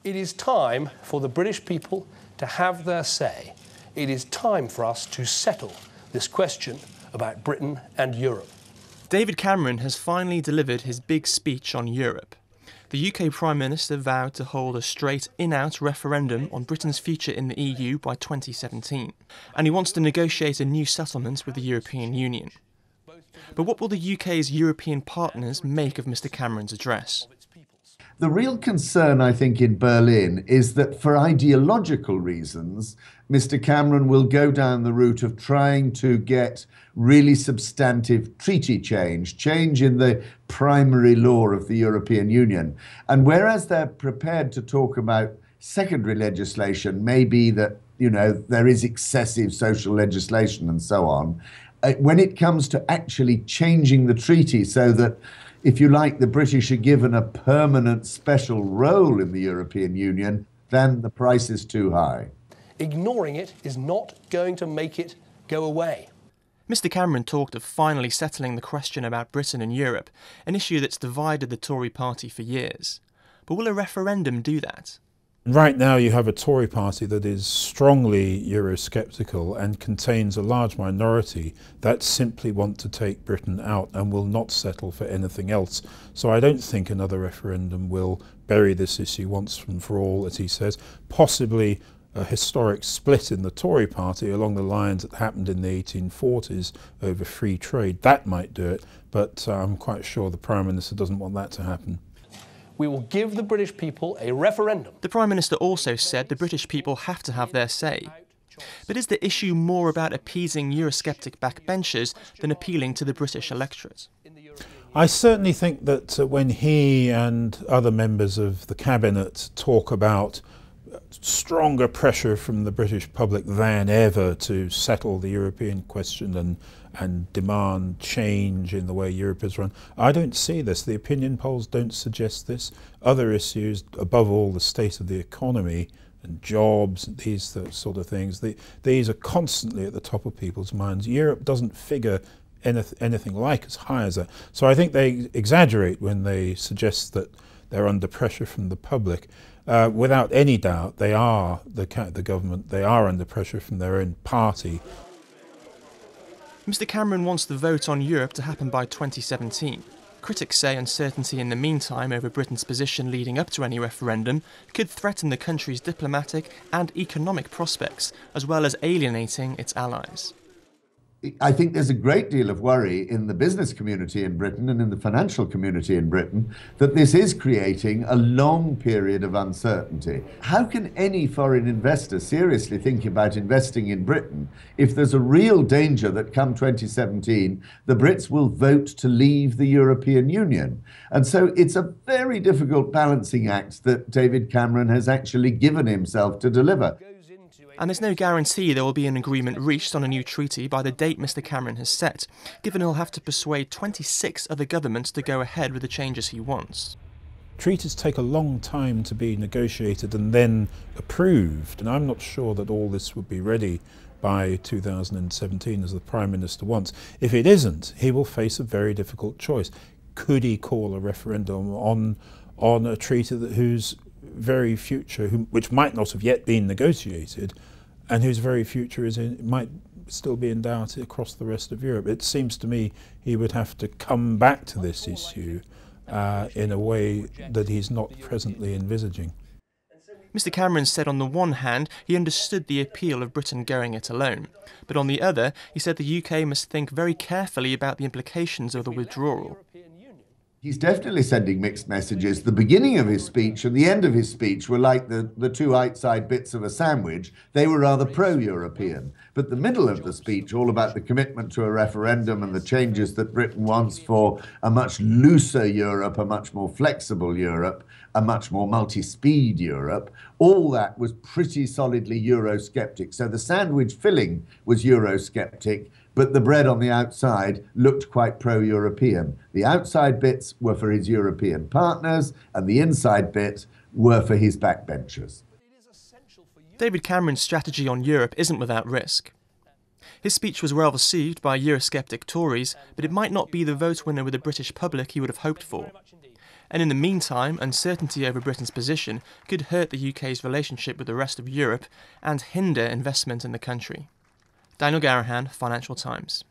It is time for the British people to have their say. It is time for us to settle this question about Britain and Europe. David Cameron has finally delivered his big speech on Europe. The UK Prime Minister vowed to hold a straight in-out referendum on Britain's future in the EU by 2017, and he wants to negotiate a new settlement with the European Union. But what will the UK's European partners make of Mr Cameron's address? The real concern, I think, in Berlin is that for ideological reasons, Mr Cameron will go down the route of trying to get really substantive treaty change in the primary law of the European Union. And whereas they're prepared to talk about secondary legislation, maybe that, you know, there is excessive social legislation and so on, when it comes to actually changing the treaty so that, if you like, the British are given a permanent special role in the European Union, then the price is too high. Ignoring it is not going to make it go away. Mr Cameron talked of finally settling the question about Britain and Europe, an issue that's divided the Tory party for years. But will a referendum do that? Right now you have a Tory party that is strongly Eurosceptical and contains a large minority that simply want to take Britain out and will not settle for anything else. So I don't think another referendum will bury this issue once and for all, as he says. Possibly a historic split in the Tory party along the lines that happened in the 1840s over free trade. That might do it, but I'm quite sure the Prime Minister doesn't want that to happen. We will give the British people a referendum. The Prime Minister also said the British people have to have their say. But is the issue more about appeasing Eurosceptic backbenchers than appealing to the British electorate? I certainly think that when he and other members of the Cabinet talk about stronger pressure from the British public than ever to settle the European question and demand change in the way Europe is run, I don't see this. The opinion polls don't suggest this. Other issues, above all the state of the economy and jobs, and these sort of things, these are constantly at the top of people's minds. Europe doesn't figure anything like as high as that. So I think they exaggerate when they suggest that they're under pressure from the public. Without any doubt, they are, the government, they are under pressure from their own party. Mr Cameron wants the vote on Europe to happen by 2017. Critics say uncertainty in the meantime over Britain's position leading up to any referendum could threaten the country's diplomatic and economic prospects, as well as alienating its allies. I think there's a great deal of worry in the business community in Britain and in the financial community in Britain that this is creating a long period of uncertainty. How can any foreign investor seriously think about investing in Britain if there's a real danger that come 2017, the Brits will vote to leave the European Union? And so it's a very difficult balancing act that David Cameron has actually given himself to deliver. And there's no guarantee there will be an agreement reached on a new treaty by the date Mr Cameron has set, given he'll have to persuade 26 other governments to go ahead with the changes he wants. Treaties take a long time to be negotiated and then approved, and I'm not sure that all this would be ready by 2017 as the Prime Minister wants. If it isn't, he will face a very difficult choice. Could he call a referendum on a treaty whose very future, which might not have yet been negotiated, and whose very future might still be in doubt across the rest of Europe? It seems to me he would have to come back to this issue in a way that he's not presently envisaging. Mr Cameron said on the one hand he understood the appeal of Britain going it alone, but on the other he said the UK must think very carefully about the implications of the withdrawal. He's definitely sending mixed messages. The beginning of his speech and the end of his speech were like the two outside bits of a sandwich. They were rather pro-European. But the middle of the speech, all about the commitment to a referendum and the changes that Britain wants for a much looser Europe, a much more flexible Europe, a much more multi-speed Europe, all that was pretty solidly Eurosceptic. So the sandwich filling was Eurosceptic, but the bread on the outside looked quite pro-European. The outside bits were for his European partners, and the inside bits were for his backbenchers. David Cameron's strategy on Europe isn't without risk. His speech was well received by Eurosceptic Tories, but it might not be the vote winner with the British public he would have hoped for. And in the meantime, uncertainty over Britain's position could hurt the UK's relationship with the rest of Europe and hinder investment in the country. Daniel Garrahan, Financial Times.